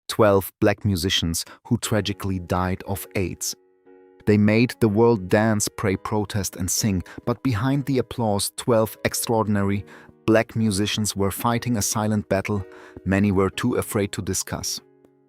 12 black musicians who tragically died of AIDS. They made the world dance, pray, protest, and sing, but behind the applause, 12 extraordinary black musicians were fighting a silent battle many were too afraid to discuss.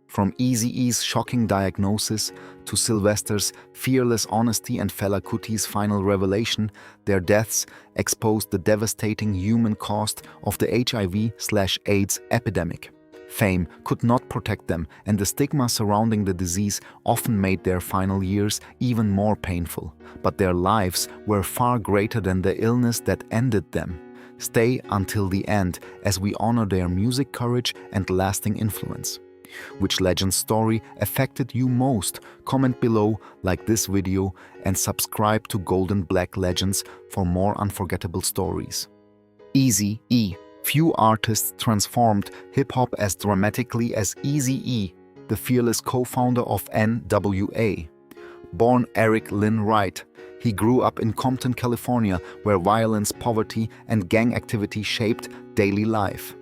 From Eazy-E's shocking diagnosis to Sylvester's fearless honesty and Fela Kuti's final revelation, their deaths exposed the devastating human cost of the HIV/AIDS epidemic. Fame could not protect them, and the stigma surrounding the disease often made their final years even more painful. But their lives were far greater than the illness that ended them. Stay until the end as we honor their music, courage, and lasting influence. Which legend's story affected you most? Comment below, like this video, and subscribe to Golden Black Legends for more unforgettable stories. Eazy-E. Few artists transformed hip-hop as dramatically as Eazy-E, the fearless co-founder of NWA. Born Eric Lynn Wright, he grew up in Compton, California, where violence, poverty, and gang activity shaped daily life.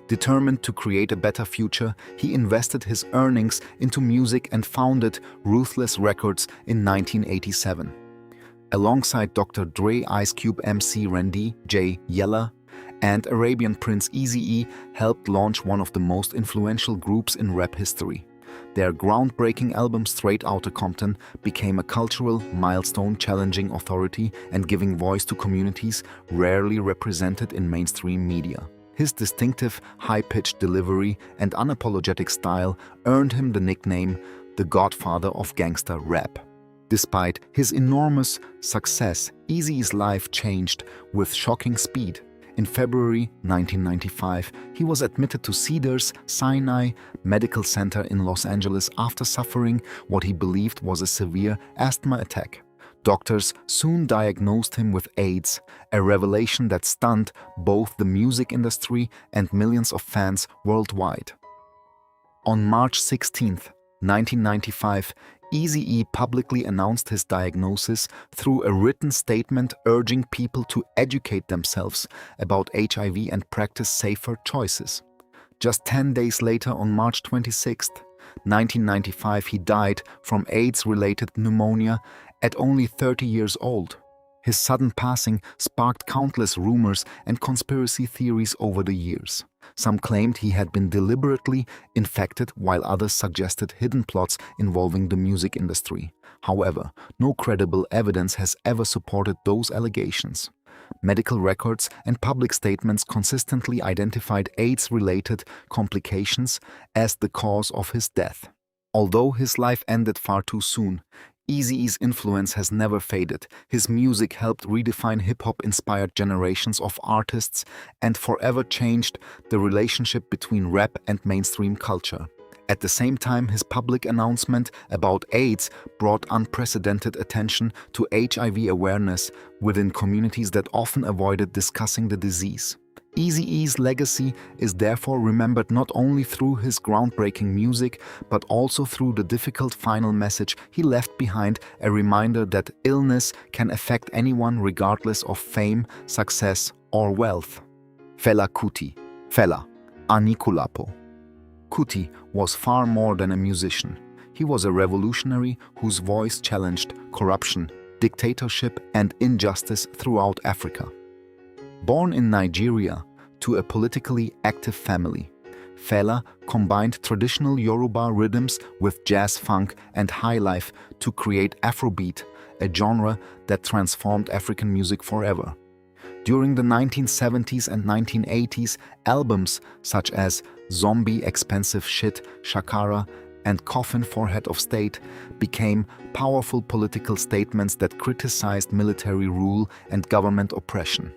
Determined to create a better future, he invested his earnings into music and founded Ruthless Records in 1987. Alongside Dr. Dre, Ice Cube, MC Ren D, J. Yella, and Arabian Prince Eazy-E helped launch one of the most influential groups in rap history. Their groundbreaking album Straight Outta Compton became a cultural milestone, challenging authority and giving voice to communities rarely represented in mainstream media. His distinctive, high-pitched delivery and unapologetic style earned him the nickname the Godfather of Gangsta Rap. Despite his enormous success, Eazy's life changed with shocking speed. In February 1995, he was admitted to Cedars-Sinai Medical Center in Los Angeles after suffering what he believed was a severe asthma attack. Doctors soon diagnosed him with AIDS, a revelation that stunned both the music industry and millions of fans worldwide. On March 16, 1995, Eazy-E publicly announced his diagnosis through a written statement urging people to educate themselves about HIV and practice safer choices. Just 10 days later, on March 26, 1995, he died from AIDS-related pneumonia at only 30 years old. His sudden passing sparked countless rumors and conspiracy theories over the years. Some claimed he had been deliberately infected, while others suggested hidden plots involving the music industry. However, no credible evidence has ever supported those allegations. Medical records and public statements consistently identified AIDS-related complications as the cause of his death. Although his life ended far too soon, Eazy-E's influence has never faded. His music helped redefine hip-hop-inspired generations of artists and forever changed the relationship between rap and mainstream culture. At the same time, his public announcement about AIDS brought unprecedented attention to HIV awareness within communities that often avoided discussing the disease. Eazy-E's legacy is therefore remembered not only through his groundbreaking music, but also through the difficult final message he left behind, a reminder that illness can affect anyone regardless of fame, success, or wealth. Fela Kuti. Fela Anikulapo. Kuti was far more than a musician. He was a revolutionary whose voice challenged corruption, dictatorship, and injustice throughout Africa. Born in Nigeria to a politically active family, Fela combined traditional Yoruba rhythms with jazz, funk, and highlife to create Afrobeat, a genre that transformed African music forever. During the 1970s and 1980s, albums such as Zombie, Expensive Shit, Shakara, and Coffin for Head of State became powerful political statements that criticized military rule and government oppression.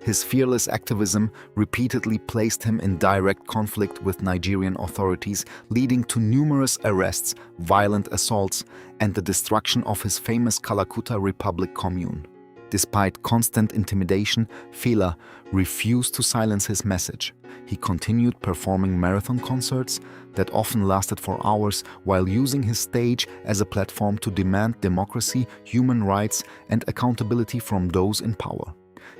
His fearless activism repeatedly placed him in direct conflict with Nigerian authorities, leading to numerous arrests, violent assaults, and the destruction of his famous Kalakuta Republic commune. Despite constant intimidation, Fela refused to silence his message. He continued performing marathon concerts that often lasted for hours, while using his stage as a platform to demand democracy, human rights, and accountability from those in power.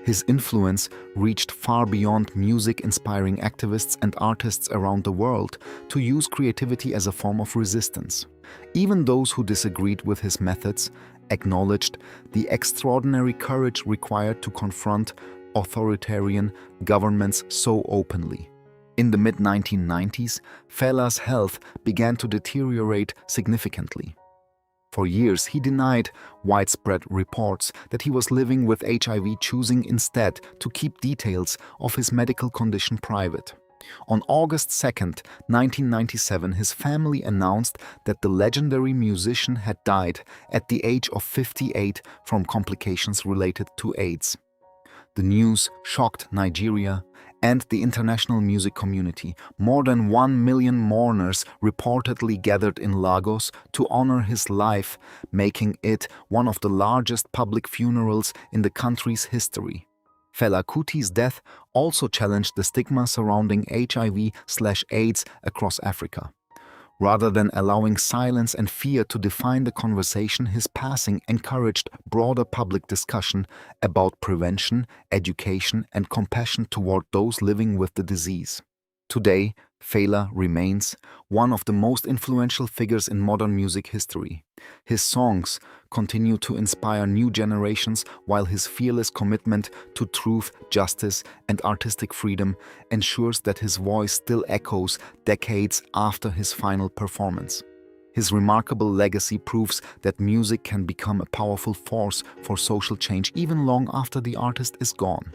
His influence reached far beyond music, inspiring activists and artists around the world to use creativity as a form of resistance. Even those who disagreed with his methods acknowledged the extraordinary courage required to confront authoritarian governments so openly. In the mid-1990s, Fela's health began to deteriorate significantly. For years, he denied widespread reports that he was living with HIV, choosing instead to keep details of his medical condition private. On August 2, 1997, his family announced that the legendary musician had died at the age of 58 from complications related to AIDS. The news shocked Nigeria and the international music community. More than 1 million mourners reportedly gathered in Lagos to honor his life, making it one of the largest public funerals in the country's history. Fela Kuti's death also challenged the stigma surrounding HIV/AIDS across Africa. Rather than allowing silence and fear to define the conversation, his passing encouraged broader public discussion about prevention, education, and compassion toward those living with the disease. Today, Fela remains one of the most influential figures in modern music history. His songs continue to inspire new generations, while his fearless commitment to truth, justice, and artistic freedom ensures that his voice still echoes decades after his final performance. His remarkable legacy proves that music can become a powerful force for social change even long after the artist is gone.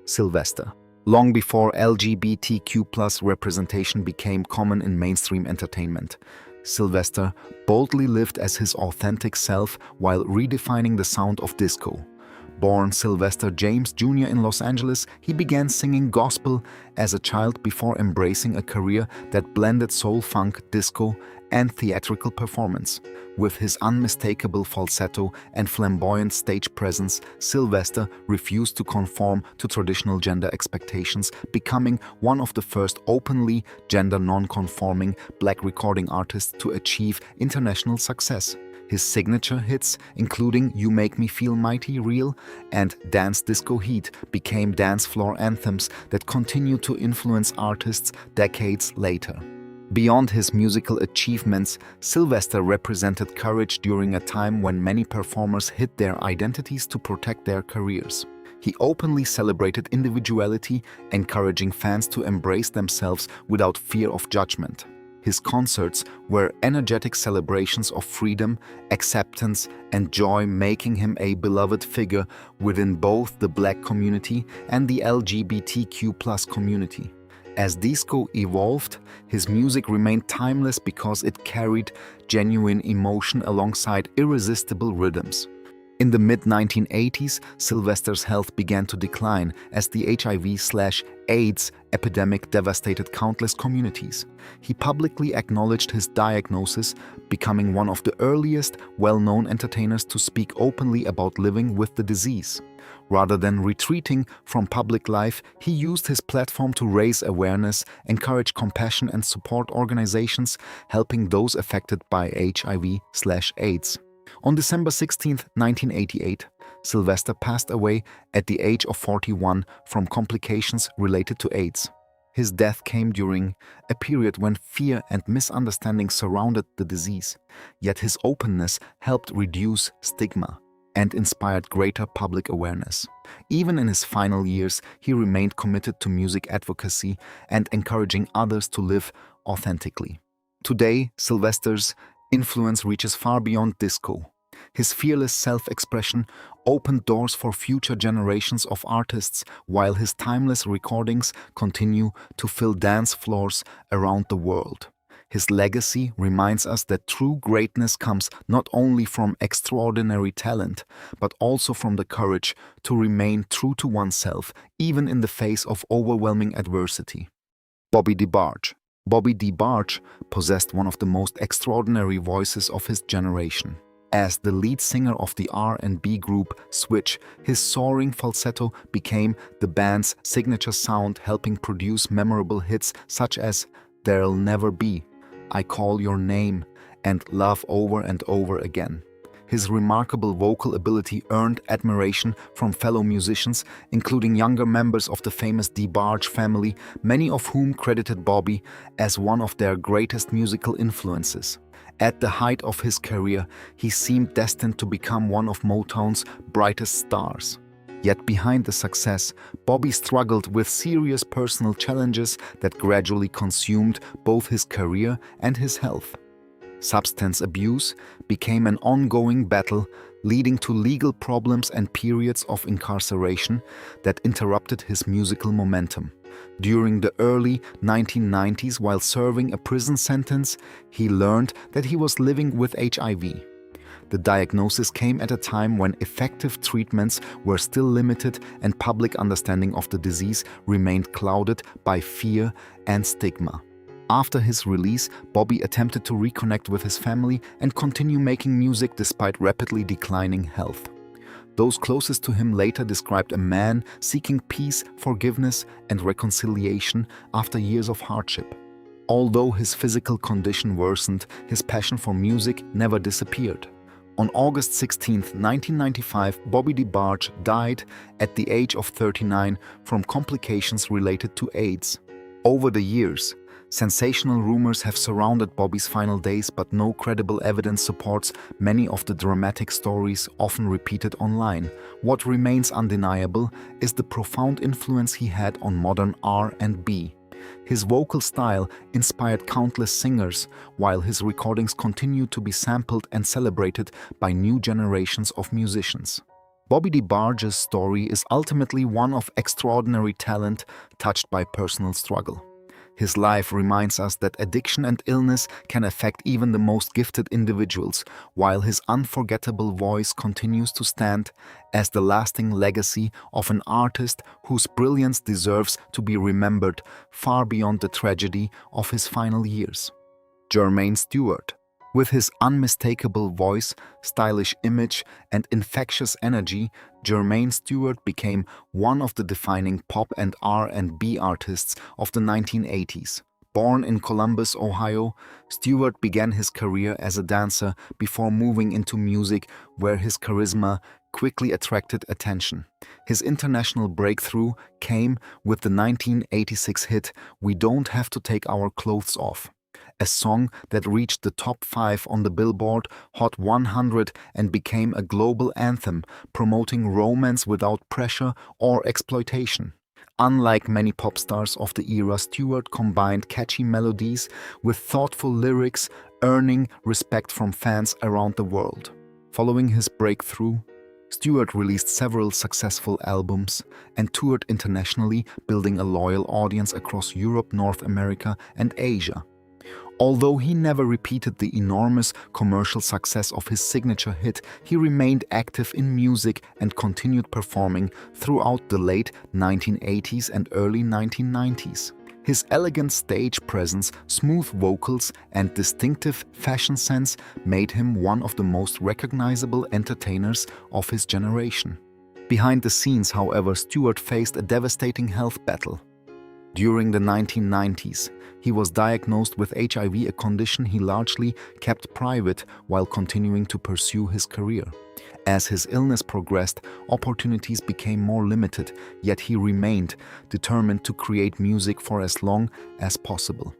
Sylvester. Long before LGBTQ+ representation became common in mainstream entertainment, Sylvester boldly lived as his authentic self while redefining the sound of disco. Born Sylvester James Jr. in Los Angeles, he began singing gospel as a child before embracing a career that blended soul, funk, disco, and theatrical performance. With his unmistakable falsetto and flamboyant stage presence, Sylvester refused to conform to traditional gender expectations, becoming one of the first openly gender non-conforming black recording artists to achieve international success. His signature hits, including You Make Me Feel Mighty Real and Dance Disco Heat, became dance floor anthems that continue to influence artists decades later. Beyond his musical achievements, Sylvester represented courage during a time when many performers hid their identities to protect their careers. He openly celebrated individuality, encouraging fans to embrace themselves without fear of judgment. His concerts were energetic celebrations of freedom, acceptance, and joy, making him a beloved figure within both the Black community and the LGBTQ+ community. As disco evolved, his music remained timeless because it carried genuine emotion alongside irresistible rhythms. In the mid-1980s, Sylvester's health began to decline as the HIV/AIDS epidemic devastated countless communities. He publicly acknowledged his diagnosis, becoming one of the earliest well-known entertainers to speak openly about living with the disease. Rather than retreating from public life, he used his platform to raise awareness, encourage compassion, and support organizations helping those affected by HIV/AIDS. On December 16, 1988, Sylvester passed away at the age of 41 from complications related to AIDS. His death came during a period when fear and misunderstanding surrounded the disease, yet his openness helped reduce stigma and inspired greater public awareness. Even in his final years, he remained committed to music advocacy and encouraging others to live authentically. Today, Sylvester's influence reaches far beyond disco. His fearless self-expression opened doors for future generations of artists, while his timeless recordings continue to fill dance floors around the world. His legacy reminds us that true greatness comes not only from extraordinary talent, but also from the courage to remain true to oneself, even in the face of overwhelming adversity. DeBarge. Bobby DeBarge possessed one of the most extraordinary voices of his generation. As the lead singer of the R&B group Switch, his soaring falsetto became the band's signature sound, helping produce memorable hits such as There'll Never Be, I Call Your Name, and Love Over and Over Again. His remarkable vocal ability earned admiration from fellow musicians, including younger members of the famous DeBarge family, many of whom credited Bobby as one of their greatest musical influences. At the height of his career, he seemed destined to become one of Motown's brightest stars. Yet behind the success, Bobby struggled with serious personal challenges that gradually consumed both his career and his health. Substance abuse became an ongoing battle, leading to legal problems and periods of incarceration that interrupted his musical momentum. During the early 1990s, while serving a prison sentence, he learned that he was living with HIV. The diagnosis came at a time when effective treatments were still limited and public understanding of the disease remained clouded by fear and stigma. After his release, Bobby attempted to reconnect with his family and continue making music despite rapidly declining health. Those closest to him later described a man seeking peace, forgiveness, and reconciliation after years of hardship. Although his physical condition worsened, his passion for music never disappeared. On August 16, 1995, Bobby DeBarge died at the age of 39 from complications related to AIDS. Over the years, sensational rumors have surrounded Bobby's final days, but no credible evidence supports many of the dramatic stories often repeated online. What remains undeniable is the profound influence he had on modern R&B. His vocal style inspired countless singers, while his recordings continue to be sampled and celebrated by new generations of musicians. Bobby DeBarge's story is ultimately one of extraordinary talent touched by personal struggle. His life reminds us that addiction and illness can affect even the most gifted individuals, while his unforgettable voice continues to stand as the lasting legacy of an artist whose brilliance deserves to be remembered far beyond the tragedy of his final years. Jermaine Stewart. With his unmistakable voice, stylish image, and infectious energy, Jermaine Stewart became one of the defining pop and R&B artists of the 1980s. Born in Columbus, Ohio, Stewart began his career as a dancer before moving into music, where his charisma quickly attracted attention. His international breakthrough came with the 1986 hit "We Don't Have to Take Our Clothes Off," a song that reached the top 5 on the Billboard Hot 100 and became a global anthem promoting romance without pressure or exploitation. Unlike many pop stars of the era, Stewart combined catchy melodies with thoughtful lyrics, earning respect from fans around the world. Following his breakthrough, Stewart released several successful albums and toured internationally, building a loyal audience across Europe, North America, and Asia. Although he never repeated the enormous commercial success of his signature hit, he remained active in music and continued performing throughout the late 1980s and early 1990s. His elegant stage presence, smooth vocals, and distinctive fashion sense made him one of the most recognizable entertainers of his generation. Behind the scenes, however, Stewart faced a devastating health battle. During the 1990s, he was diagnosed with HIV, a condition he largely kept private while continuing to pursue his career. As his illness progressed, opportunities became more limited, yet he remained determined to create music for as long as possible.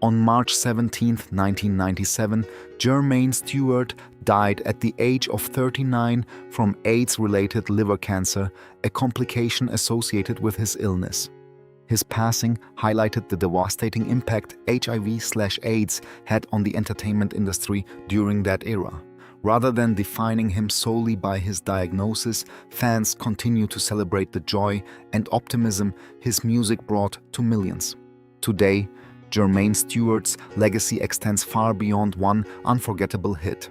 On March 17, 1997, Jermaine Stewart died at the age of 39 from AIDS-related liver cancer, a complication associated with his illness. His passing highlighted the devastating impact HIV/AIDS had on the entertainment industry during that era. Rather than defining him solely by his diagnosis, fans continue to celebrate the joy and optimism his music brought to millions. Today, Jermaine Stewart's legacy extends far beyond one unforgettable hit.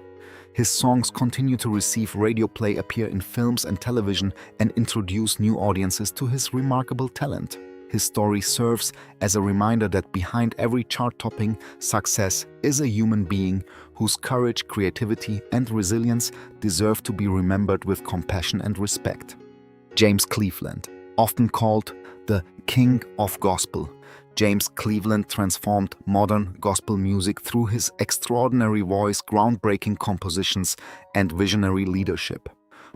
His songs continue to receive radio play, appear in films and television, and introduce new audiences to his remarkable talent. His story serves as a reminder that behind every chart-topping success is a human being whose courage, creativity, and resilience deserve to be remembered with compassion and respect. James Cleveland, often called the King of Gospel, James Cleveland transformed modern gospel music through his extraordinary voice, groundbreaking compositions, and visionary leadership.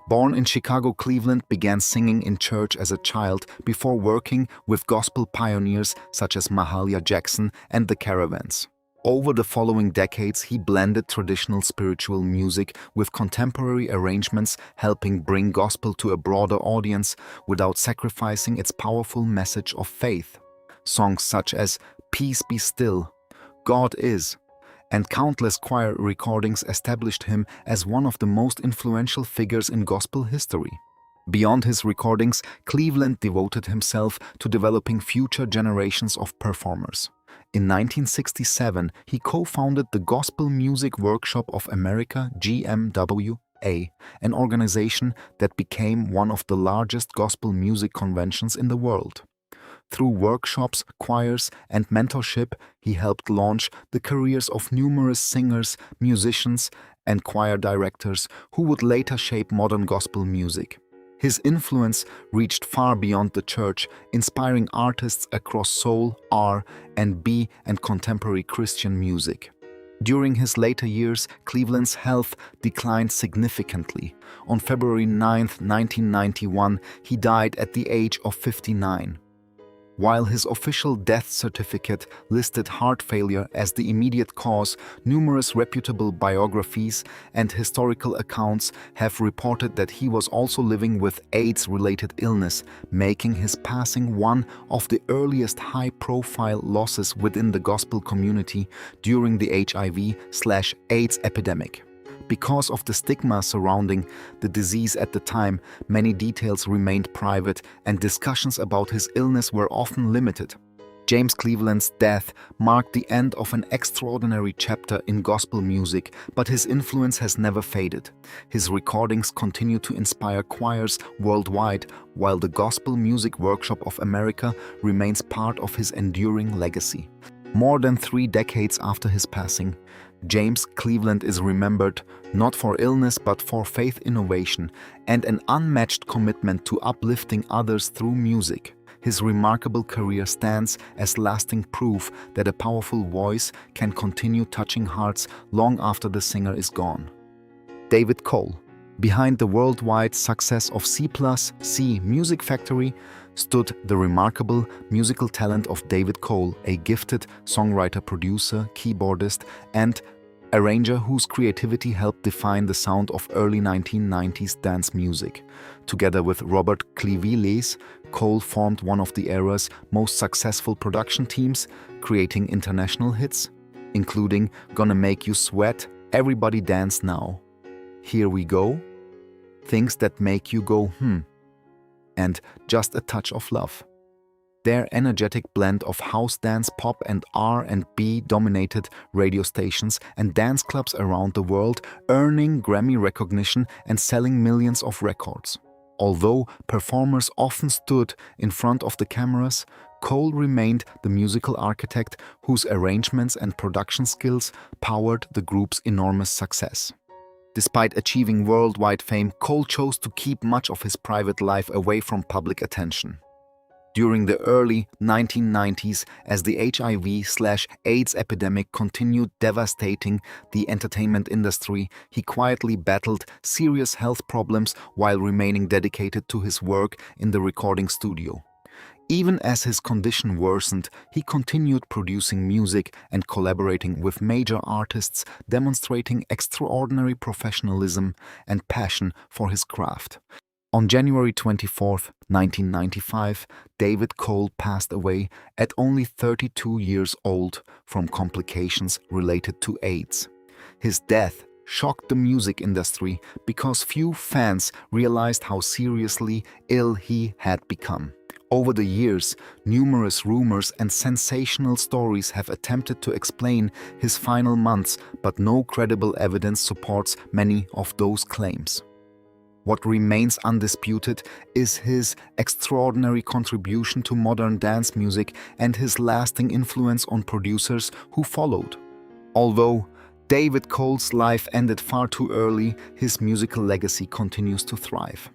Born in Chicago, Cleveland began singing in church as a child before working with gospel pioneers such as Mahalia Jackson and the Caravans. Over the following decades, he blended traditional spiritual music with contemporary arrangements, helping bring gospel to a broader audience without sacrificing its powerful message of faith. Songs such as "Peace Be Still," "God Is," and countless choir recordings established him as one of the most influential figures in gospel history. Beyond his recordings, Cleveland devoted himself to developing future generations of performers. In 1967, he co-founded the Gospel Music Workshop of America, GMWA, an organization that became one of the largest gospel music conventions in the world. Through workshops, choirs, and mentorship, he helped launch the careers of numerous singers, musicians, and choir directors who would later shape modern gospel music. His influence reached far beyond the church, inspiring artists across soul, R&B, and contemporary Christian music. During his later years, Cleveland's health declined significantly. On February 9, 1991, he died at the age of 59. While his official death certificate listed heart failure as the immediate cause, numerous reputable biographies and historical accounts have reported that he was also living with AIDS-related illness, making his passing one of the earliest high-profile losses within the gospel community during the HIV/AIDS epidemic. Because of the stigma surrounding the disease at the time, many details remained private and discussions about his illness were often limited. James Cleveland's death marked the end of an extraordinary chapter in gospel music, but his influence has never faded. His recordings continue to inspire choirs worldwide, while the Gospel Music Workshop of America remains part of his enduring legacy. More than 3 decades after his passing, James Cleveland is remembered not for illness but for faith innovation and an unmatched commitment to uplifting others through music. His remarkable career stands as lasting proof that a powerful voice can continue touching hearts long after the singer is gone. David Cole. Behind the worldwide success of C+C Music Factory stood the remarkable musical talent of David Cole, a gifted songwriter, producer, keyboardist, and arranger whose creativity helped define the sound of early 1990s dance music. Together with Robert Clivillés, Cole formed one of the era's most successful production teams, creating international hits, including "Gonna Make You Sweat," "Everybody Dance Now," "Here We Go," "Things That Make You Go and "Just a Touch of Love." Their energetic blend of house dance, pop, and R&B dominated radio stations and dance clubs around the world, earning Grammy recognition and selling millions of records. Although performers often stood in front of the cameras, Cole remained the musical architect whose arrangements and production skills powered the group's enormous success. Despite achieving worldwide fame, Cole chose to keep much of his private life away from public attention. During the early 1990s, as the HIV/AIDS epidemic continued devastating the entertainment industry, he quietly battled serious health problems while remaining dedicated to his work in the recording studio. Even as his condition worsened, he continued producing music and collaborating with major artists, demonstrating extraordinary professionalism and passion for his craft. On January 24, 1995, David Cole passed away at only 32 years old from complications related to AIDS. His death shocked the music industry because few fans realized how seriously ill he had become. Over the years, numerous rumors and sensational stories have attempted to explain his final months, but no credible evidence supports many of those claims. What remains undisputed is his extraordinary contribution to modern dance music and his lasting influence on producers who followed. Although David Cole's life ended far too early, his musical legacy continues to thrive.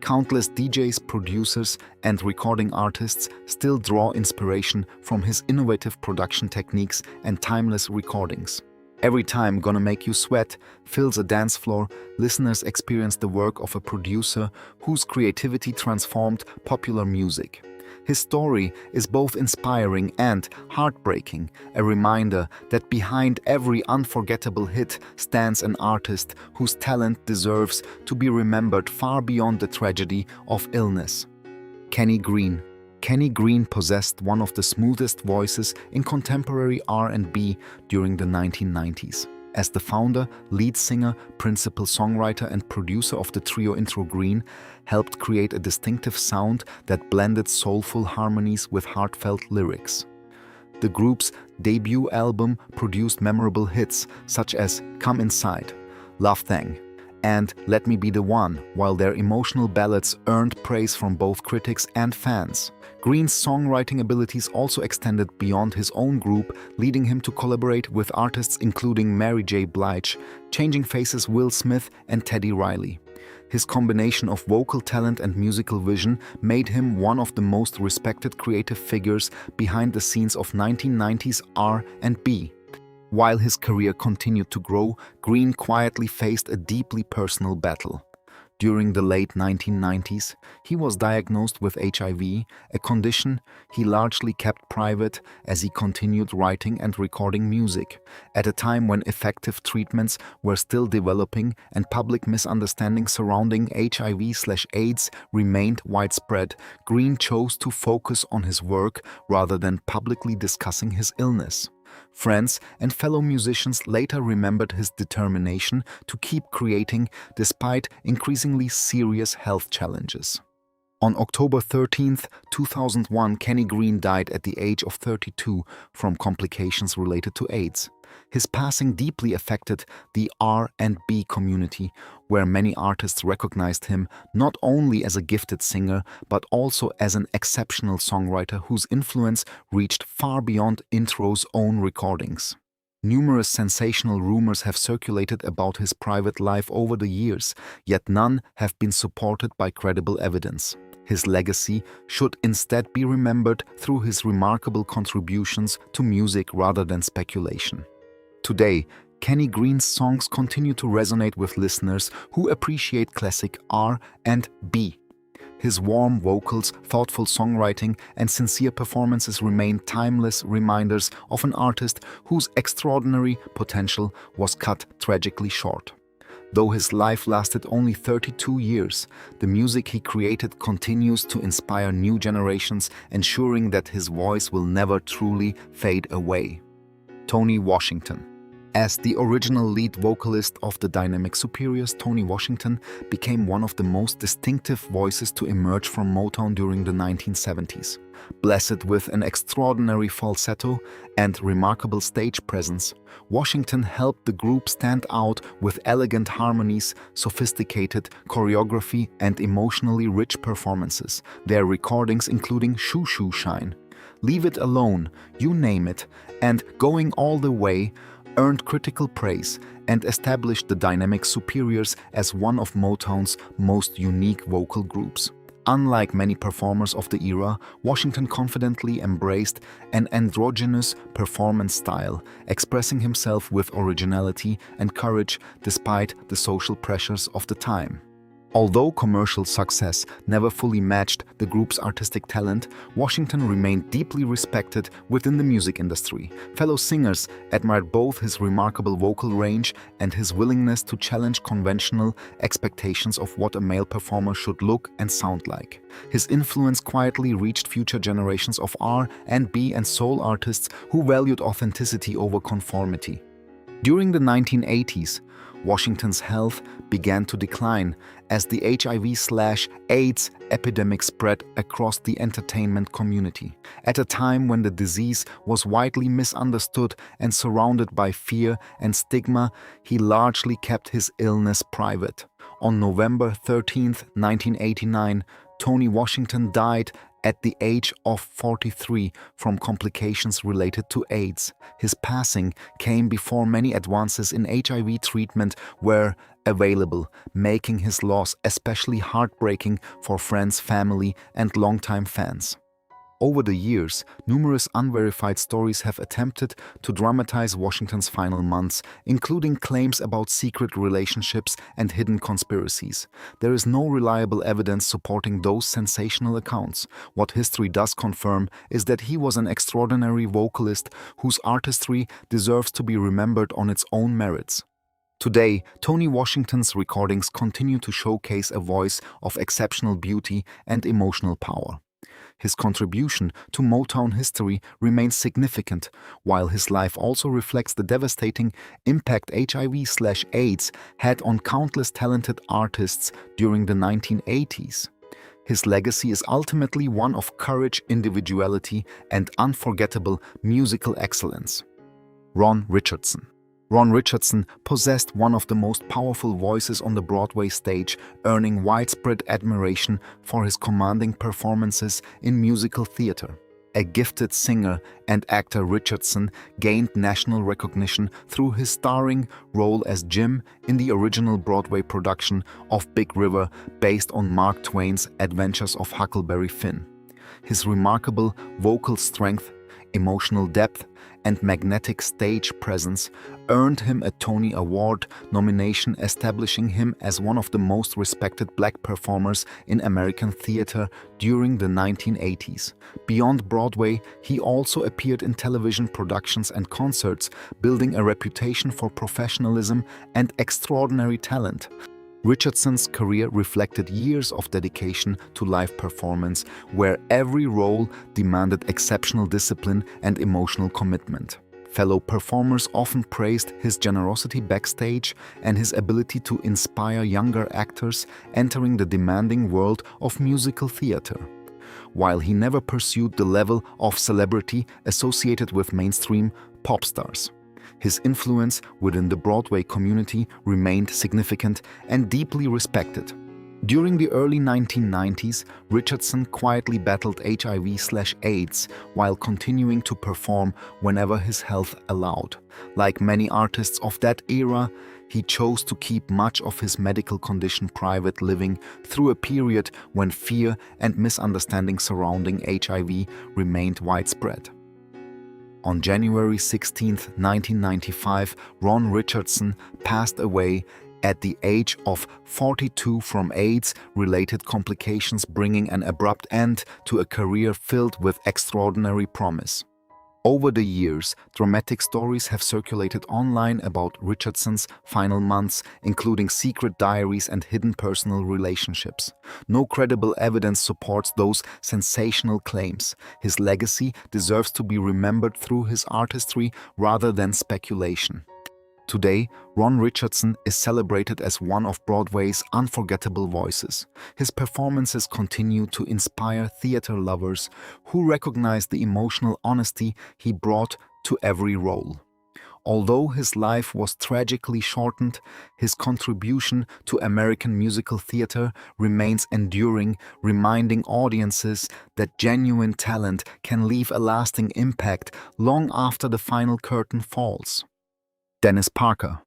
Countless DJs, producers, and recording artists still draw inspiration from his innovative production techniques and timeless recordings. Every time Gonna Make You Sweat fills a dance floor, listeners experience the work of a producer whose creativity transformed popular music. His story is both inspiring and heartbreaking, a reminder that behind every unforgettable hit stands an artist whose talent deserves to be remembered far beyond the tragedy of illness. Kenny Greene. Kenny Greene possessed one of the smoothest voices in contemporary R&B during the 1990s. As the founder, lead singer, principal songwriter, and producer of the trio Intro Greene, helped create a distinctive sound that blended soulful harmonies with heartfelt lyrics. The group's debut album produced memorable hits such as Come Inside, Love Thang, and Let Me Be the One, while their emotional ballads earned praise from both critics and fans. Greene's songwriting abilities also extended beyond his own group, leading him to collaborate with artists including Mary J. Blige, Changing Faces' Will Smith, and Teddy Riley. His combination of vocal talent and musical vision made him one of the most respected creative figures behind the scenes of 1990s R&B. While his career continued to grow, Greene quietly faced a deeply personal battle. During the late 1990s, he was diagnosed with HIV, a condition he largely kept private as he continued writing and recording music. At a time when effective treatments were still developing and public misunderstandings surrounding HIV/AIDS remained widespread, Greene chose to focus on his work rather than publicly discussing his illness. Friends and fellow musicians later remembered his determination to keep creating despite increasingly serious health challenges. On October 13, 2001, Kenny Greene died at the age of 32 from complications related to AIDS. His passing deeply affected the R&B community, where many artists recognized him not only as a gifted singer, but also as an exceptional songwriter whose influence reached far beyond Intro's own recordings. Numerous sensational rumors have circulated about his private life over the years, yet none have been supported by credible evidence. His legacy should instead be remembered through his remarkable contributions to music rather than speculation. Today, Kenny Greene's songs continue to resonate with listeners who appreciate classic R&B. His warm vocals, thoughtful songwriting, and sincere performances remain timeless reminders of an artist whose extraordinary potential was cut tragically short. Though his life lasted only 32 years, the music he created continues to inspire new generations, ensuring that his voice will never truly fade away. Tony Washington. As the original lead vocalist of the Dynamic Superiors, Tony Washington became one of the most distinctive voices to emerge from Motown during the 1970s. Blessed with an extraordinary falsetto and remarkable stage presence, Washington helped the group stand out with elegant harmonies, sophisticated choreography, and emotionally rich performances, their recordings including Shoo Shoo Shine, Leave It Alone, You Name It, and Going All the Way earned critical praise and established the Dynamic Superiors as one of Motown's most unique vocal groups. Unlike many performers of the era, Washington confidently embraced an androgynous performance style, expressing himself with originality and courage despite the social pressures of the time. Although commercial success never fully matched the group's artistic talent, Washington remained deeply respected within the music industry. Fellow singers admired both his remarkable vocal range and his willingness to challenge conventional expectations of what a male performer should look and sound like. His influence quietly reached future generations of R&B and soul artists who valued authenticity over conformity. During the 1980s, Washington's health began to decline as the HIV/AIDS epidemic spread across the entertainment community. At a time when the disease was widely misunderstood and surrounded by fear and stigma, he largely kept his illness private. On November 13, 1989, Tony Washington died at the age of 43 from complications related to AIDS. His passing came before many advances in HIV treatment were available, making his loss especially heartbreaking for friends, family, and longtime fans. Over the years, numerous unverified stories have attempted to dramatize Washington's final months, including claims about secret relationships and hidden conspiracies. There is no reliable evidence supporting those sensational accounts. What history does confirm is that he was an extraordinary vocalist whose artistry deserves to be remembered on its own merits. Today, Tony Washington's recordings continue to showcase a voice of exceptional beauty and emotional power. His contribution to Motown history remains significant, while his life also reflects the devastating impact HIV/AIDS had on countless talented artists during the 1980s. His legacy is ultimately one of courage, individuality, and unforgettable musical excellence. Ron Richardson. Ron Richardson possessed one of the most powerful voices on the Broadway stage, earning widespread admiration for his commanding performances in musical theater. A gifted singer and actor, Richardson gained national recognition through his starring role as Jim in the original Broadway production of Big River based on Mark Twain's Adventures of Huckleberry Finn. His remarkable vocal strength, emotional depth, and magnetic stage presence earned him a Tony Award nomination, establishing him as one of the most respected black performers in American theater during the 1980s. Beyond Broadway, he also appeared in television productions and concerts, building a reputation for professionalism and extraordinary talent. Richardson's career reflected years of dedication to live performance, where every role demanded exceptional discipline and emotional commitment. Fellow performers often praised his generosity backstage and his ability to inspire younger actors entering the demanding world of musical theater. While he never pursued the level of celebrity associated with mainstream pop stars, his influence within the Broadway community remained significant and deeply respected. During the early 1990s, Richardson quietly battled HIV/AIDS while continuing to perform whenever his health allowed. Like many artists of that era, he chose to keep much of his medical condition private, living through a period when fear and misunderstanding surrounding HIV remained widespread. On January 16, 1995, Ron Richardson passed away at the age of 42 from AIDS-related complications, bringing an abrupt end to a career filled with extraordinary promise. Over the years, dramatic stories have circulated online about Richardson's final months, including secret diaries and hidden personal relationships. No credible evidence supports those sensational claims. His legacy deserves to be remembered through his artistry rather than speculation. Today, Ron Richardson is celebrated as one of Broadway's unforgettable voices. His performances continue to inspire theater lovers who recognize the emotional honesty he brought to every role. Although his life was tragically shortened, his contribution to American musical theater remains enduring, reminding audiences that genuine talent can leave a lasting impact long after the final curtain falls. Dennis Parker.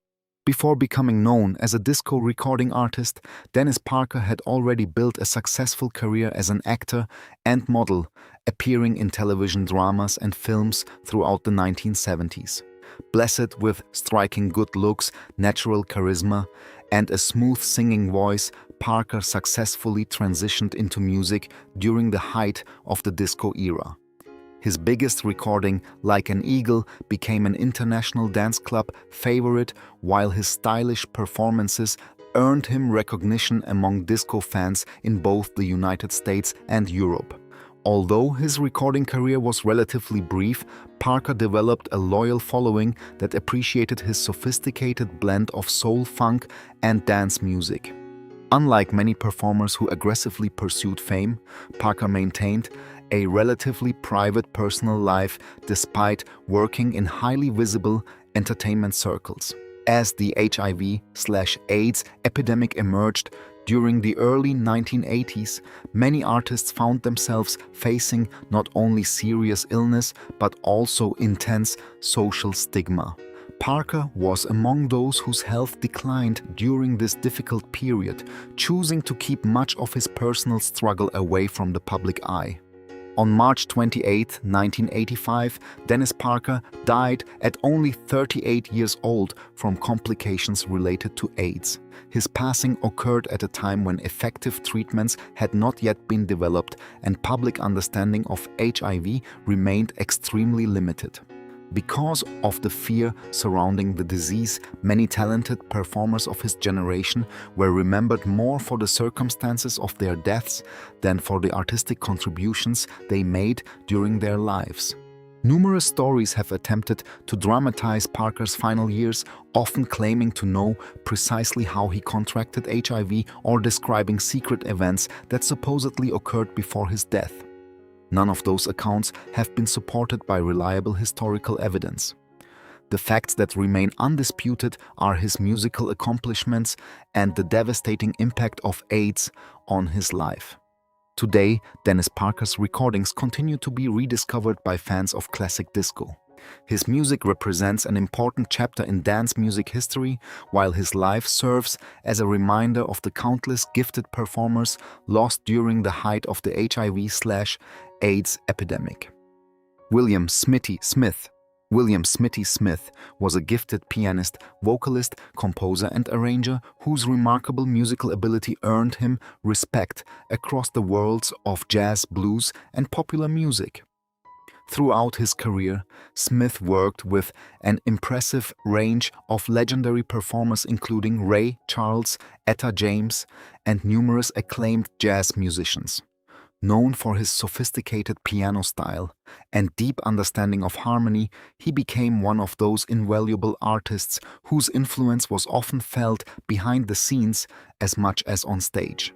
Before becoming known as a disco recording artist, Dennis Parker had already built a successful career as an actor and model, appearing in television dramas and films throughout the 1970s. Blessed with striking good looks, natural charisma, and a smooth singing voice, Parker successfully transitioned into music during the height of the disco era. His biggest recording, Like an Eagle, became an international dance club favorite, while his stylish performances earned him recognition among disco fans in both the United States and Europe. Although his recording career was relatively brief, Parker developed a loyal following that appreciated his sophisticated blend of soul, funk, and dance music. Unlike many performers who aggressively pursued fame, Parker maintained a relatively private personal life despite working in highly visible entertainment circles. As the HIV/AIDS epidemic emerged During the early 1980s, many artists found themselves facing not only serious illness but also intense social stigma. Parker was among those whose health declined during this difficult period, choosing to keep much of his personal struggle away from the public eye. On March 28, 1985, Dennis Parker died at only 38 years old from complications related to AIDS. His passing occurred at a time when effective treatments had not yet been developed and public understanding of HIV remained extremely limited. Because of the fear surrounding the disease, many talented performers of his generation were remembered more for the circumstances of their deaths than for the artistic contributions they made during their lives. Numerous stories have attempted to dramatize Parker's final years, often claiming to know precisely how he contracted HIV or describing secret events that supposedly occurred before his death. None of those accounts have been supported by reliable historical evidence. The facts that remain undisputed are his musical accomplishments and the devastating impact of AIDS on his life. Today, Dennis Parker's recordings continue to be rediscovered by fans of classic disco. His music represents an important chapter in dance music history, while his life serves as a reminder of the countless gifted performers lost during the height of the HIV/AIDS epidemic. William Smitty Smith was a gifted pianist, vocalist, composer, and arranger whose remarkable musical ability earned him respect across the worlds of jazz, blues, and popular music. Throughout his career, Smith worked with an impressive range of legendary performers including Ray Charles, Etta James, and numerous acclaimed jazz musicians. Known for his sophisticated piano style and deep understanding of harmony, he became one of those invaluable artists whose influence was often felt behind the scenes as much as on stage.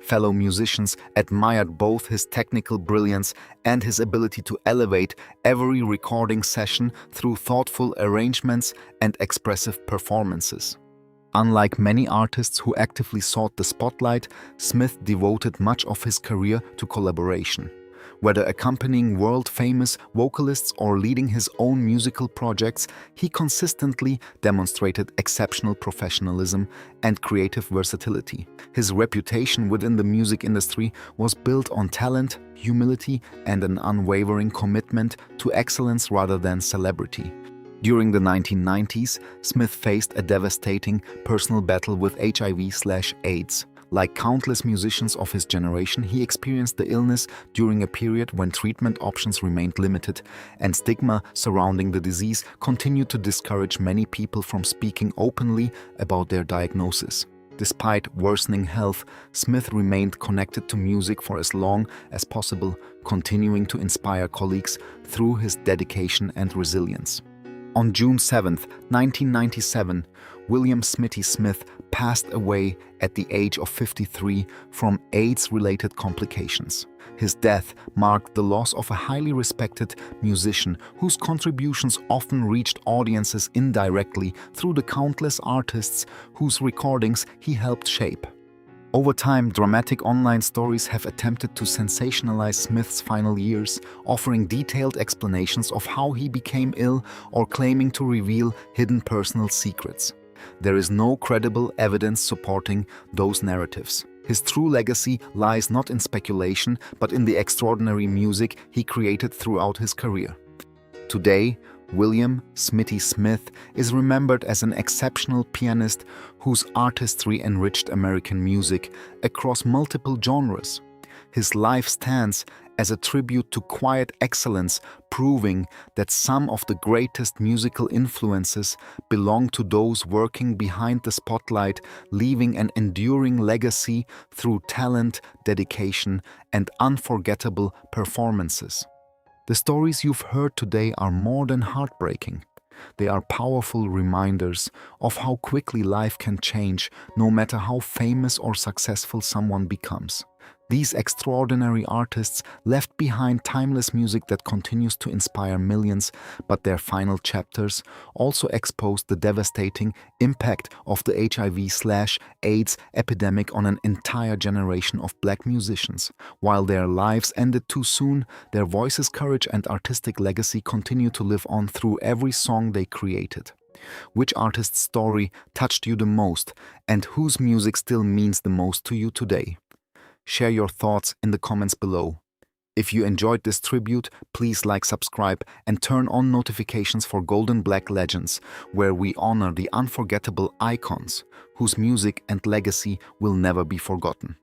Fellow musicians admired both his technical brilliance and his ability to elevate every recording session through thoughtful arrangements and expressive performances. Unlike many artists who actively sought the spotlight, Smith devoted much of his career to collaboration. Whether accompanying world-famous vocalists or leading his own musical projects, he consistently demonstrated exceptional professionalism and creative versatility. His reputation within the music industry was built on talent, humility, and an unwavering commitment to excellence rather than celebrity. During the 1990s, Smith faced a devastating personal battle with HIV/AIDS. Like countless musicians of his generation, he experienced the illness during a period when treatment options remained limited, and stigma surrounding the disease continued to discourage many people from speaking openly about their diagnosis. Despite worsening health, Smith remained connected to music for as long as possible, continuing to inspire colleagues through his dedication and resilience. On June 7, 1997, William Smitty Smith passed away at the age of 53 from AIDS-related complications. His death marked the loss of a highly respected musician whose contributions often reached audiences indirectly through the countless artists whose recordings he helped shape. Over time, dramatic online stories have attempted to sensationalize Smith's final years, offering detailed explanations of how he became ill or claiming to reveal hidden personal secrets. There is no credible evidence supporting those narratives. His true legacy lies not in speculation, but in the extraordinary music he created throughout his career. Today, William Smitty Smith is remembered as an exceptional pianist whose artistry enriched American music across multiple genres. His life stands as a tribute to quiet excellence, proving that some of the greatest musical influences belong to those working behind the spotlight, leaving an enduring legacy through talent, dedication, and unforgettable performances. The stories you've heard today are more than heartbreaking. They are powerful reminders of how quickly life can change, no matter how famous or successful someone becomes. These extraordinary artists left behind timeless music that continues to inspire millions, but their final chapters also exposed the devastating impact of the HIV/AIDS epidemic on an entire generation of Black musicians. While their lives ended too soon, their voices, courage, and artistic legacy continue to live on through every song they created. Which artist's story touched you the most, and whose music still means the most to you today? Share your thoughts in the comments below. If you enjoyed this tribute, please like, subscribe, and turn on notifications for Golden Black Legends, where we honor the unforgettable icons whose music and legacy will never be forgotten.